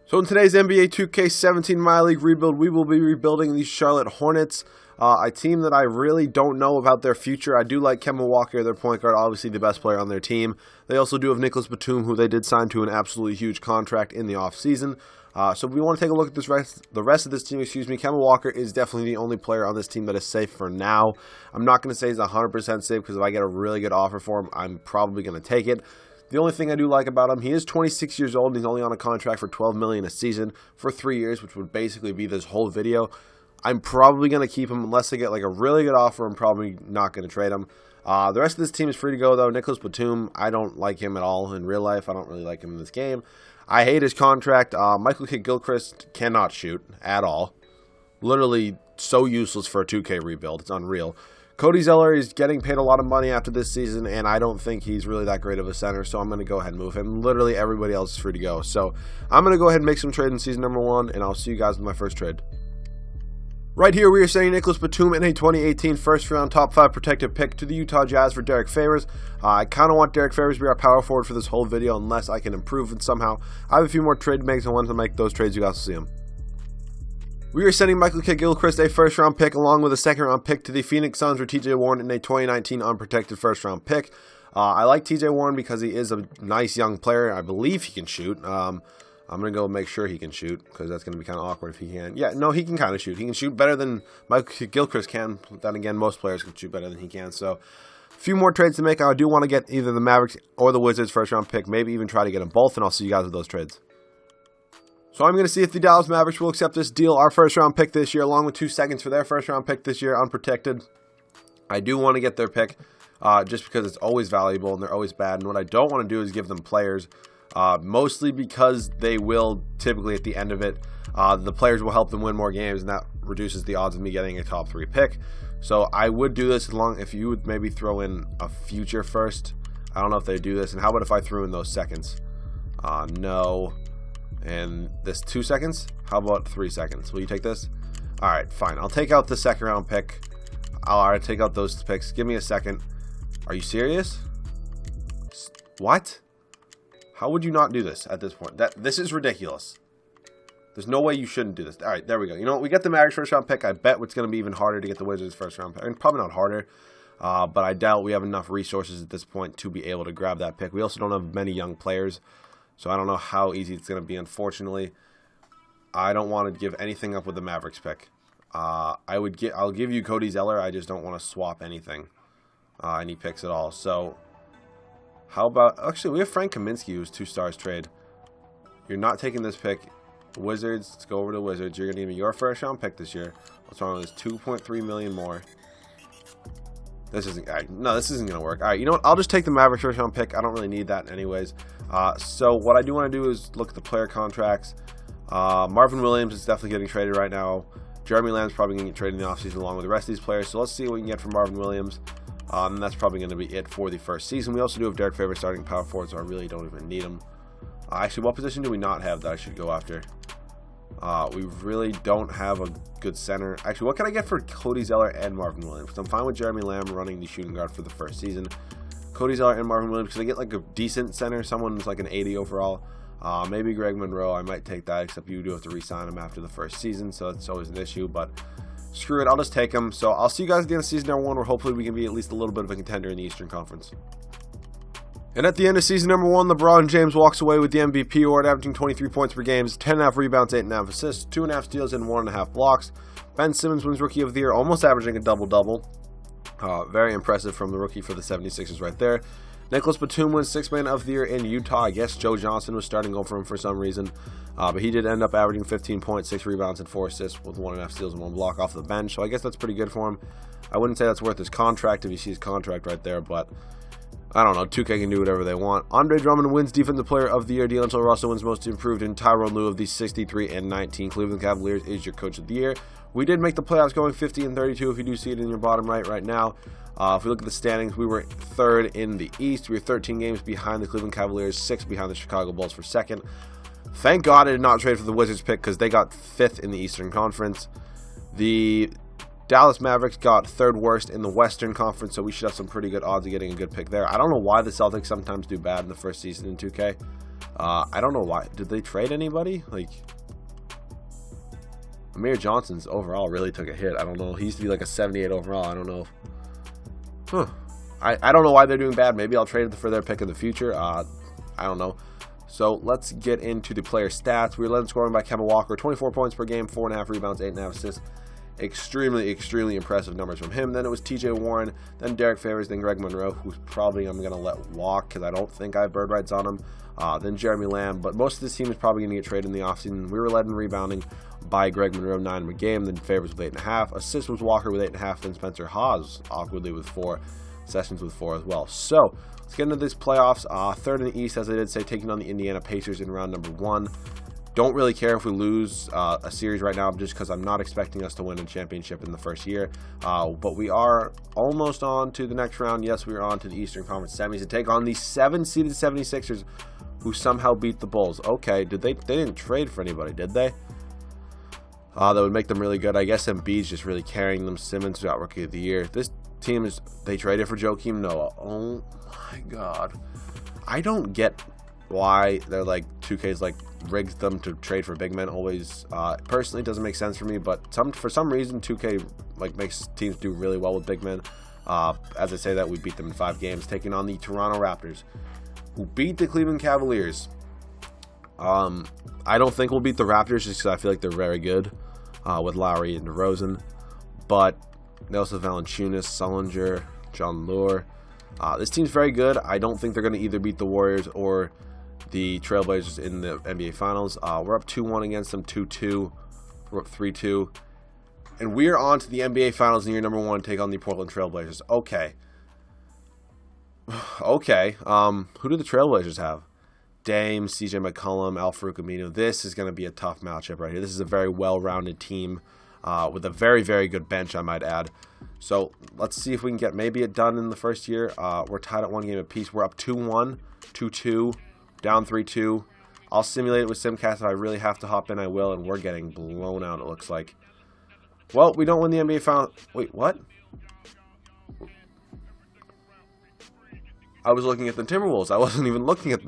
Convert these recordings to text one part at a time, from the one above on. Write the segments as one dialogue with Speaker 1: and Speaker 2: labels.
Speaker 1: So in today's NBA 2K17 MyLeague rebuild, we will be rebuilding the Charlotte Hornets, a team that I really don't know about their future. I do like Kemba Walker, their point guard, obviously the best player on their team. They also do have Nicholas Batum, who they did sign to an absolutely huge contract in the offseason. So we want to take a look at the rest of this team. Kemba Walker is definitely the only player on this team that is safe for now. I'm not going to say he's 100% safe because if I get a really good offer for him, I'm probably going to take it. The only thing I do like about him, he is 26 years old and he's only on a contract for $12 million a season for 3 years, which would basically be this whole video. I'm probably going to keep him unless I get like a really good offer. I'm probably not going to trade him. The rest of this team is free to go though. Nicholas Batum, I don't like him at all in real life. I don't really like him in this game. I hate his contract. Michael Gilchrist cannot shoot at all. Literally so useless for a 2K rebuild. It's unreal. Cody Zeller is getting paid a lot of money after this season, and I don't think he's really that great of a center, so I'm going to go ahead and move him. Literally everybody else is free to go. So I'm going to go ahead and make some trades in season number 1, and I'll see you guys with my first trade. Right here, we are sending Nicholas Batum in a 2018 first-round top 5 protected pick to the Utah Jazz for Derek Favors. I kind of want Derek Favors to be our power forward for this whole video unless I can improve it somehow. I have a few more trade makes, and once I make those trades, you guys will see them. We are sending Michael Gilchrist a first-round pick along with a second-round pick to the Phoenix Suns for TJ Warren in a 2019 unprotected first-round pick. I like TJ Warren because he is a nice young player. I believe he can shoot. I'm going to go make sure he can shoot because that's going to be kind of awkward if he can. Yeah, no, he can kind of shoot. He can shoot better than Michael Gilchrist can. Then again, most players can shoot better than he can. So a few more trades to make. I do want to get either the Mavericks or the Wizards first-round pick. Maybe even try to get them both, and I'll see you guys with those trades. So I'm going to see if the Dallas Mavericks will accept this deal, our first-round pick this year, along with 2 seconds for their first-round pick this year, unprotected. I do want to get their pick just because it's always valuable and they're always bad. And what I don't want to do is give them players, mostly because they will typically at the end of it, the players will help them win more games, and that reduces the odds of me getting a top 3 pick. So I would do this if you would maybe throw in a future first. I don't know if they do this. And how about if I threw in those seconds? No. And this 2 seconds? How about 3 seconds? Will you take this? Alright, fine. I'll take out the second round pick. I'll take out those picks. Give me a second. Are you serious? What? How would you not do this at this point? This is ridiculous. There's no way you shouldn't do this. Alright, there we go. You know what? We get the Mavericks first round pick. I bet it's going to be even harder to get the Wizards first round pick. And probably not harder. But I doubt we have enough resources at this point to be able to grab that pick. We also don't have many young players. So I don't know how easy it's going to be, unfortunately. I don't want to give anything up with the Mavericks pick. I'll give you Cody Zeller. I just don't want to swap anything, any picks at all. So how about, actually, we have Frank Kaminsky, who's 2 stars trade. You're not taking this pick. Wizards, let's go over to Wizards. You're going to give me your first round pick this year. What's wrong with this? 2.3 million more. This isn't going to work. All right, you know what? I'll just take the Mavericks first round pick. I don't really need that anyways. So what I do want to do is look at the player contracts. Marvin Williams is definitely getting traded right now. Jeremy Lamb's probably going to get traded in the offseason along with the rest of these players. So let's see what we can get from Marvin Williams. And that's probably going to be it for the first season. We also do have Derek Favors starting power forward, so I really don't even need him. Actually, what position do we not have that I should go after? We really don't have a good center. Actually, what can I get for Cody Zeller and Marvin Williams? Because I'm fine with Jeremy Lamb running the shooting guard for the first season. Cody Zeller and Marvin Williams, because I get like a decent center, someone who's like an 80 overall. Maybe Greg Monroe, I might take that, except you do have to re-sign him after the first season, so that's always an issue, but screw it, I'll just take him. So I'll see you guys at the end of season number 1, where hopefully we can be at least a little bit of a contender in the Eastern Conference. And at the end of season number 1, LeBron James walks away with the MVP award, averaging 23 points per game, 10.5 rebounds, 8.5 assists, 2.5 steals, and 1.5 blocks. Ben Simmons wins Rookie of the Year, almost averaging a double-double. Very impressive from the rookie for the 76ers right there. Nicholas Batum wins 6th Man of the Year in Utah. I guess Joe Johnson was starting over him for some reason. But he did end up averaging 15 points, 6 rebounds, and 4 assists with 1.5 steals and 1 block off the bench. So I guess that's pretty good for him. I wouldn't say that's worth his contract if you see his contract right there, but I don't know. 2K can do whatever they want. Andre Drummond wins Defensive Player of the Year. D'Angelo Russell wins Most Improved, and Tyronn Lue of the 63-19 Cleveland Cavaliers is your Coach of the Year. We did make the playoffs going 50-32 if you do see it in your bottom right now. If we look at the standings, we were 3rd in the East. We were 13 games behind the Cleveland Cavaliers, 6 behind the Chicago Bulls for 2nd. Thank God I did not trade for the Wizards pick because they got 5th in the Eastern Conference. The Dallas Mavericks got 3rd worst in the Western Conference, so we should have some pretty good odds of getting a good pick there. I don't know why the Celtics sometimes do bad in the first season in 2K. I don't know why. Did they trade anybody? Like, Amir Johnson's overall really took a hit. I don't know. He used to be like a 78 overall. I don't know. I don't know why they're doing bad. Maybe I'll trade it for their pick in the future. I don't know. So let's get into the player stats. We were led in scoring by Kemba Walker, 24 points per game, 4.5 rebounds, 8.5 assists. Extremely impressive numbers from him. Then it was TJ Warren, then Derek Favors, then Greg Monroe, who's probably I'm going to let walk because I don't think I have bird rights on him. Then Jeremy Lamb, but most of this team is probably going to get traded in the offseason. We were led in rebounding by Greg Monroe, 9 a game, then Favors with 8.5. Assist was Walker with 8.5, then Spencer Hawes awkwardly with 4. Sessions with 4 as well. So let's get into this playoffs. Third in the East, as I did say, taking on the Indiana Pacers in round number 1. Don't really care if we lose a series right now, just because I'm not expecting us to win a championship in the first year. But we are almost on to the next round. Yes, we are on to the Eastern Conference semis to take on the 7-seeded 76ers, who somehow beat the Bulls. Okay, they didn't trade for anybody, did they? That would make them really good. I guess Embiid's just really carrying them. Simmons got Rookie of the Year. This team is, they traded for Joakim Noah. Oh my god, I don't get why they're like 2K's like rigged them to trade for big men always. Personally, it doesn't make sense for me, but for some reason 2K like makes teams do really well with big men. As I say that, we beat them in 5 games, taking on the Toronto Raptors, who beat the Cleveland Cavaliers. I don't think we'll beat the Raptors just because I feel like they're very good with Lowry and DeRozan, but Nelson Valanciunas, Sullinger, John Lure. This team's very good. I don't think they're going to either beat the Warriors or the Trailblazers in the NBA Finals. We're up 2-1 against them, 2-2. We're up 3-2. And we're on to the NBA Finals in year number 1, take on the Portland Trailblazers. Okay. Okay. Who do the Trailblazers have? Dame, CJ McCollum, Al-Farouq Aminu. This is going to be a tough matchup right here. This is a very well-rounded team. With a very good bench, I might add. So let's see if we can get maybe it done in the first year. We're tied at 1 game apiece. We're up 2-1, 2-2, down 3-2. I'll simulate it with Simcast. If I really have to hop in, I will. And we're getting blown out, it looks like. Well, we don't win the NBA Final. Wait, what? I was looking at the Timberwolves. I wasn't even looking at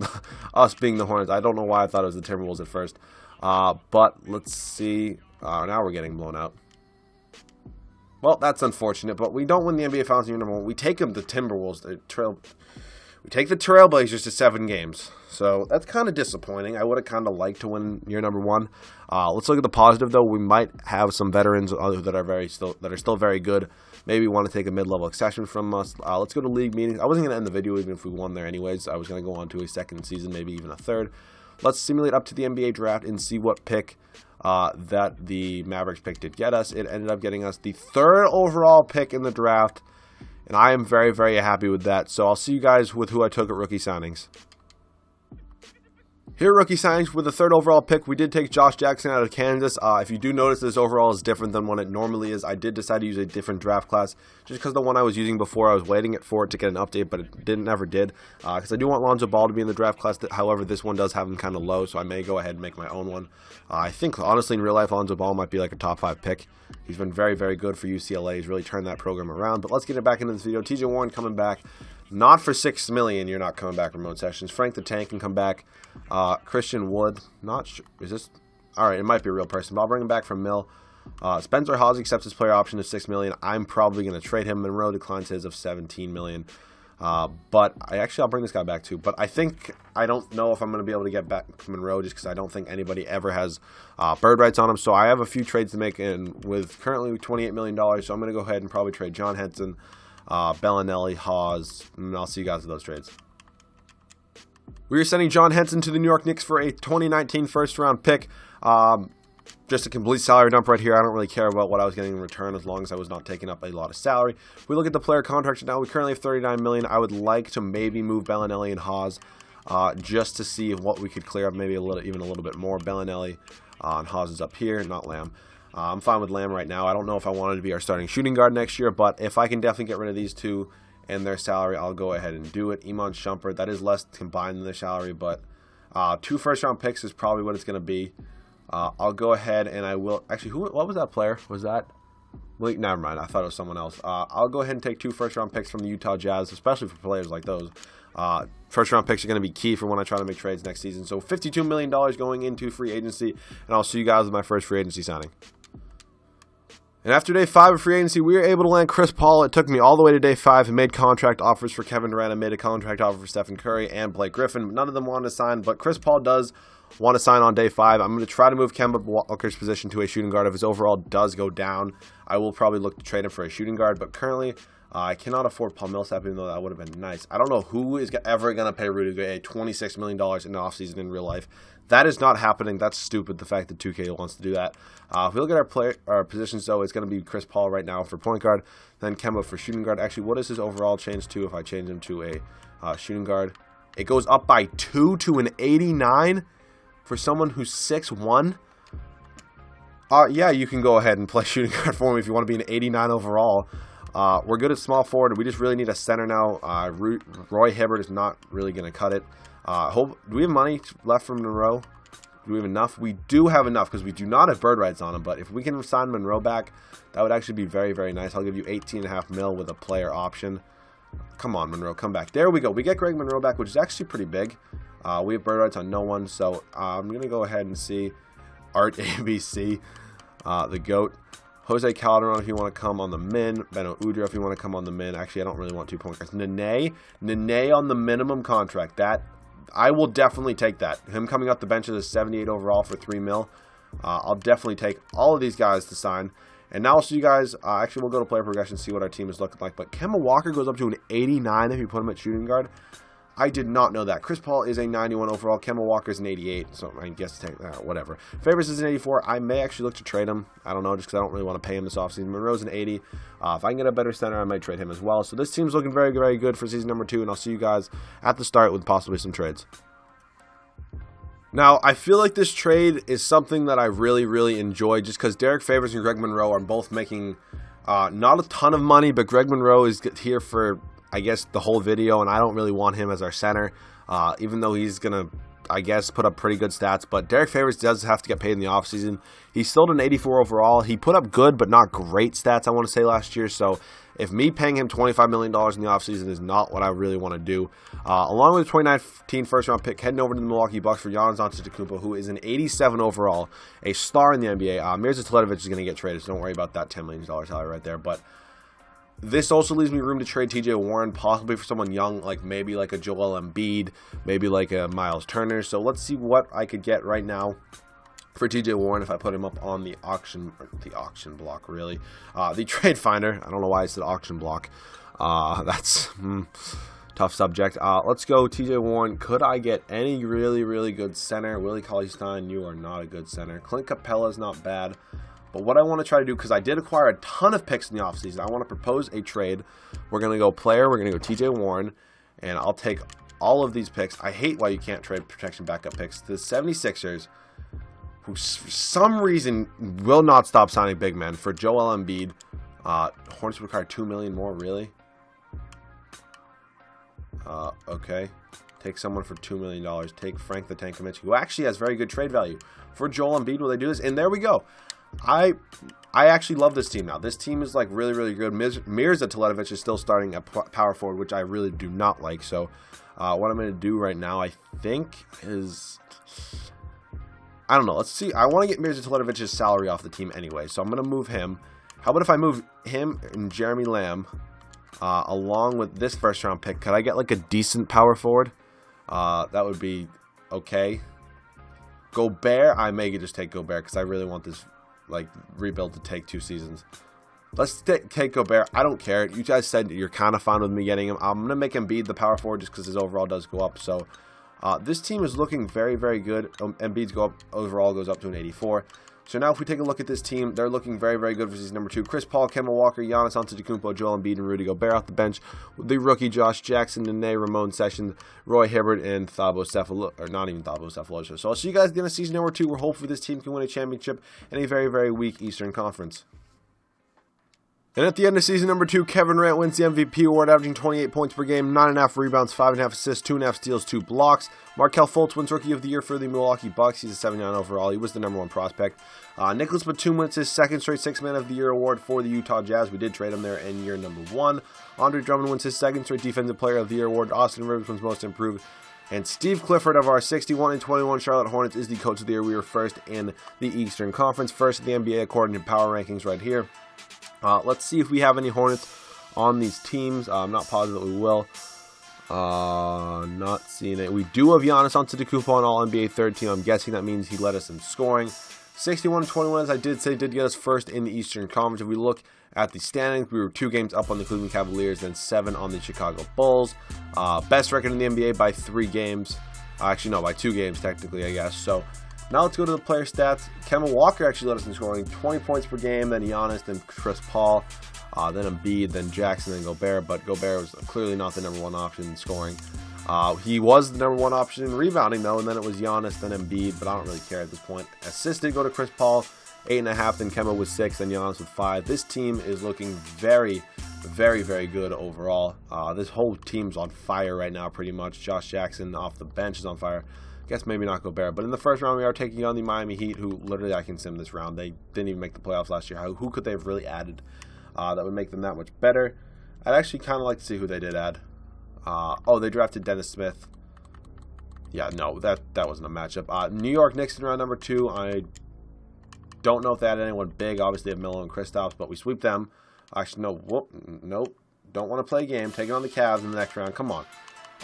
Speaker 1: us being the Hornets. I don't know why I thought it was the Timberwolves at first. But let's see. Now we're getting blown out. Well, that's unfortunate, but we don't win the NBA Finals in year number 1. We take them, the Timberwolves, we take the Trailblazers to 7 games. So that's kind of disappointing. I would have kind of liked to win year number 1. Let's look at the positive, though. We might have some veterans that are still very good. Maybe want to take a mid-level exception from us. Let's go to league meetings. I wasn't going to end the video even if we won there anyways. I was going to go on to a second season, maybe even a third. Let's simulate up to the NBA draft and see what pick that the Mavericks pick did get us. It ended up getting us the 3rd overall pick in the draft, and I am very happy with that. So I'll see you guys with who I took at rookie signings. Here at rookie signings with the 3rd overall pick, we did take Josh Jackson out of Kansas. If you do notice, this overall is different than what it normally is. I did decide to use a different draft class just because the one I was using before, I was waiting for it to get an update, but it never did. Because I do want Lonzo Ball to be in the draft class. However, this one does have him kind of low, so I may go ahead and make my own one. I think, honestly, in real life, Lonzo Ball might be like a top 5 pick. He's been very good for UCLA. He's really turned that program around. But let's get it back into this video. TJ Warren coming back. Not for $6 million. You're not coming back remote sessions. Frank the Tank can come back. Christian Wood. Not sure. Is this? All right. It might be a real person. But I'll bring him back from Mill. Spencer Hawes accepts his player option of $6 million. I'm probably going to trade him. Monroe declines his of $17 million. But I'll bring this guy back too. But I don't know if I'm going to be able to get back Monroe just because I don't think anybody ever has bird rights on him. So I have a few trades to make in with currently $28 million. So I'm going to go ahead and probably trade John Henson, Bellinelli, Hawes, and I'll see you guys with those trades. We are sending John Henson to the New York Knicks for a 2019 first-round pick. Just a complete salary dump right here. I don't really care about what I was getting in return as long as I was not taking up a lot of salary. If we look at the player contracts now, we currently have $39 million. I would like to maybe move Bellinelli and Hawes just to see what we could clear up, maybe even a little bit more. Bellinelli and Hawes is up here, not Lamb. I'm fine with Lamb right now. I don't know if I wanted to be our starting shooting guard next year, but if I can definitely get rid of these two and their salary, I'll go ahead and do it. Iman Shumpert, that is less combined than their salary, but 2 first-round picks is probably what it's going to be. I'll go ahead and I will... Actually, what was that player? Was that... Wait, never mind. I thought it was someone else. I'll go ahead and take 2 first-round picks from the Utah Jazz, especially for players like those. First round picks are going to be key for when I try to make trades next season. So $52 million going into free agency, and I'll see you guys with my first free agency signing. And after day 5 of free agency, we were able to land Chris Paul. It took me all the way to day 5 and made contract offers for Kevin Durant. I made a contract offer for Stephen Curry and Blake Griffin. None of them wanted to sign, but Chris Paul does want to sign on day 5. I'm going to try to move Kemba Walker's position to a shooting guard. If his overall does go down, I will probably look to trade him for a shooting guard, but currently I cannot afford Paul Millsap, even though that would have been nice. I don't know who is ever going to pay Rudy Gay $26 million in the offseason in real life. That is not happening. That's stupid, the fact that 2K wants to do that. If we look at our positions, though, it's going to be Chris Paul right now for point guard, then Kemba for shooting guard. Actually, what is his overall change to if I change him to a shooting guard? It goes up by 2 to an 89 for someone who's 6'1". Yeah, you can go ahead and play shooting guard for me if you want to be an 89 overall. We're good at small forward. We just really need a center now. Roy Hibbert is not really going to cut it. Do we have money left from Monroe? Do we have enough? We do have enough because we do not have bird rights on him. But if we can sign Monroe back, that would actually be very, very nice. I'll give you $18.5 million with a player option. Come on, Monroe, come back. There we go. We get Greg Monroe back, which is actually pretty big. We have bird rights on no one. So I'm going to go ahead and see Art ABC, the GOAT. Jose Calderon, if you want to come on the min. Beno Udrih, if you want to come on the min. Actually, I don't really want 2 point guards. Nene on the minimum contract. That I will definitely take that. Him coming off the bench as a 78 overall for $3 million. I'll definitely take all of these guys to sign. And now I'll see you guys. Actually, we'll go to player progression, see what our team is looking like. But Kemba Walker goes up to an 89 if you put him at shooting guard. I did not know that. Chris Paul is a 91 overall. Kemba Walker is an 88. So I guess take that. Whatever. Favors is an 84. I may actually look to trade him. I don't know, just because I don't really want to pay him this offseason. Monroe's an 80. If I can get a better center, I might trade him as well. So this team's looking very, very good for season number 2. And I'll see you guys at the start with possibly some trades. Now, I feel like this trade is something that I really, really enjoy just because Derek Favors and Greg Monroe are both making not a ton of money, but Greg Monroe is here for, I guess, the whole video, and I don't really want him as our center, even though he's going to, I guess, put up pretty good stats. But Derek Favors does have to get paid in the offseason. He's still an 84 overall. He put up good but not great stats, I want to say, last year. So if me paying him $25 million in the offseason is not what I really want to do. Along with the 2019 first-round pick, heading over to the Milwaukee Bucks for Giannis Antetokounmpo, who is an 87 overall, a star in the NBA. Mirza Teletovic is going to get traded, so don't worry about that $10 million salary right there. But this also leaves me room to trade TJ Warren, possibly for someone young, like maybe like a Joel Embiid, maybe like a Miles Turner. So let's see what I could get right now for TJ Warren if I put him up on the auction block, really. The trade finder. I don't know why I said auction block. That's tough subject. Let's go TJ Warren. Could I get any really, really good center? Willie Cauley-Stein, you are not a good center. Clint Capella is not bad. But what I want to try to do, because I did acquire a ton of picks in the offseason, I want to propose a trade. We're going to go player. We're going to go TJ Warren. And I'll take all of these picks. I hate why you can't trade protection backup picks. The 76ers, who for some reason will not stop signing big men, for Joel Embiid. Hornets would require $2 million more, really? Okay. Take someone for $2 million. Take Frank the Tank Kaminsky, who actually has very good trade value. For Joel Embiid, will they do this? And there we go. I actually love this team now. This team is like really, really good. Mirza Teletovic is still starting at power forward, which I really do not like. So what I'm going to do right now, I think, is, I don't know. Let's see. I want to get Mirza Teletovic's salary off the team anyway, so I'm going to move him. How about if I move him and Jeremy Lamb along with this first-round pick? Could I get like a decent power forward? That would be okay. Gobert, I may just take Gobert because I really want this like rebuild to take 2 seasons. Let's take Gobert. I don't care. You guys said you're kind of fine with me getting him. I'm going to make Embiid the power forward just because his overall does go up. So this team is looking very, very good. Embiid's overall goes up to an 84. So now if we take a look at this team, they're looking very, very good for season number 2. Chris Paul, Kemba Walker, Giannis Antetokounmpo, Joel Embiid, and Rudy Gobert off the bench. The rookie Josh Jackson, Nene, Ramon Sessions, Roy Hibbert, and Thabo Cephalosha, or not even Thabo Cephalosha. So I'll see you guys at the end of season number 2, where hopefully this team can win a championship in a very, very weak Eastern Conference. And at the end of season number 2, Kevin Durant wins the MVP award, averaging 28 points per game, 9.5 rebounds, 5.5 assists, 2.5 steals, 2 blocks. Markelle Fultz wins Rookie of the Year for the Milwaukee Bucks. He's a 79 overall. He was the #1 prospect. Nicholas Batum wins his second straight Sixth Man of the Year award for the Utah Jazz. We did trade him there in year number 1. Andre Drummond wins his second straight Defensive Player of the Year award. Austin Rivers wins Most Improved. And Steve Clifford of our 61-21 Charlotte Hornets is the Coach of the Year. We were first in the Eastern Conference, first in the NBA according to power rankings right here. Let's see if we have any Hornets on these teams. I'm not positive that we will. Not seeing it. We do have Giannis Antetokounmpo on All-NBA third team. I'm guessing that means he led us in scoring. 61-21, as I did say, did get us first in the Eastern Conference. If we look at the standings, we were 2 games up on the Cleveland Cavaliers, then 7 on the Chicago Bulls. Best record in the NBA by 3 games. Actually, no, by 2 games, technically, I guess. So now let's go to the player stats. Kemba Walker actually led us in scoring, 20 points per game, then Giannis, then Chris Paul, then Embiid, then Jackson, then Gobert. But Gobert was clearly not the #1 option in scoring. He was the #1 option in rebounding, though, and then it was Giannis, then Embiid, but I don't really care at this point. Assists did go to Chris Paul, 8.5, then Kemba with 6, then Giannis with 5. This team is looking very, very, very good overall. This whole team's on fire right now, pretty much. Josh Jackson off the bench is on fire. Guess maybe not Gobert, but in the first round we are taking on the Miami Heat, who literally I can sim this round. They didn't even make the playoffs last year. Who could they have really added that would make them that much better? I'd actually kind of like to see who they did add. Oh, they drafted Dennis Smith. Yeah, no, that wasn't a matchup. New York Knicks in round number 2. I don't know if they added anyone big. Obviously, they have Melo and Kristaps, but we sweep them. Actually, no, nope. Don't want to play a game. Taking on the Cavs in the next round. Come on.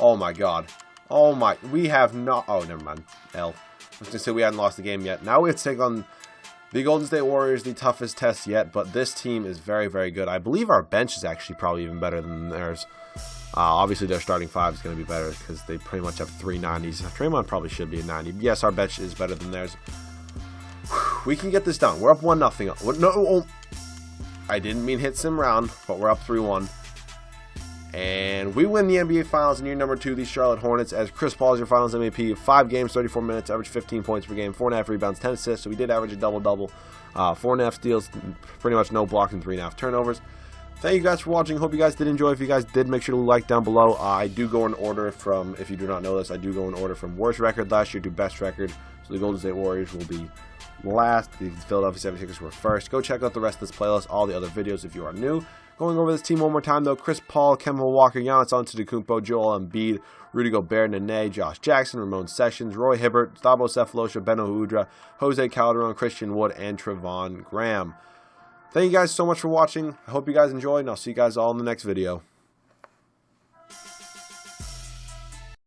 Speaker 1: Oh my God. Oh my, we have not, oh, never mind, L. I was going to say we hadn't lost the game yet. Now we have to take on the Golden State Warriors, the toughest test yet, but this team is very, very good. I believe our bench is actually probably even better than theirs. Obviously, their starting 5 is going to be better because they pretty much have 3 90s. Draymond probably should be a 90. Yes, our bench is better than theirs. We can get this done. We're up 1-0. No, oh, I didn't mean hit sim round, but we're up 3-1. And we win the NBA Finals in year number 2, the Charlotte Hornets, as Chris Paul is your Finals MVP. 5 games, 34 minutes, average 15 points per game, 4.5 rebounds, 10 assists. So we did average a double-double. 4.5 steals, pretty much no blocks, and 3.5 turnovers. Thank you guys for watching. Hope you guys did enjoy. If you guys did, make sure to like down below. I do go in order from, if you do not know this, I do go in order from worst record last year to best record. So the Golden State Warriors will be last. The Philadelphia 76ers were first. Go check out the rest of this playlist, all the other videos if you are new. Going over this team one more time, though: Chris Paul, Kemba Walker, Giannis Antetokounmpo, Joel Embiid, Rudy Gobert, Nene, Josh Jackson, Ramon Sessions, Roy Hibbert, Thabo Sefolosha, Beno Udrih, Jose Calderon, Christian Wood, and Trevon Graham. Thank you guys so much for watching. I hope you guys enjoyed, and I'll see you guys all in the next video.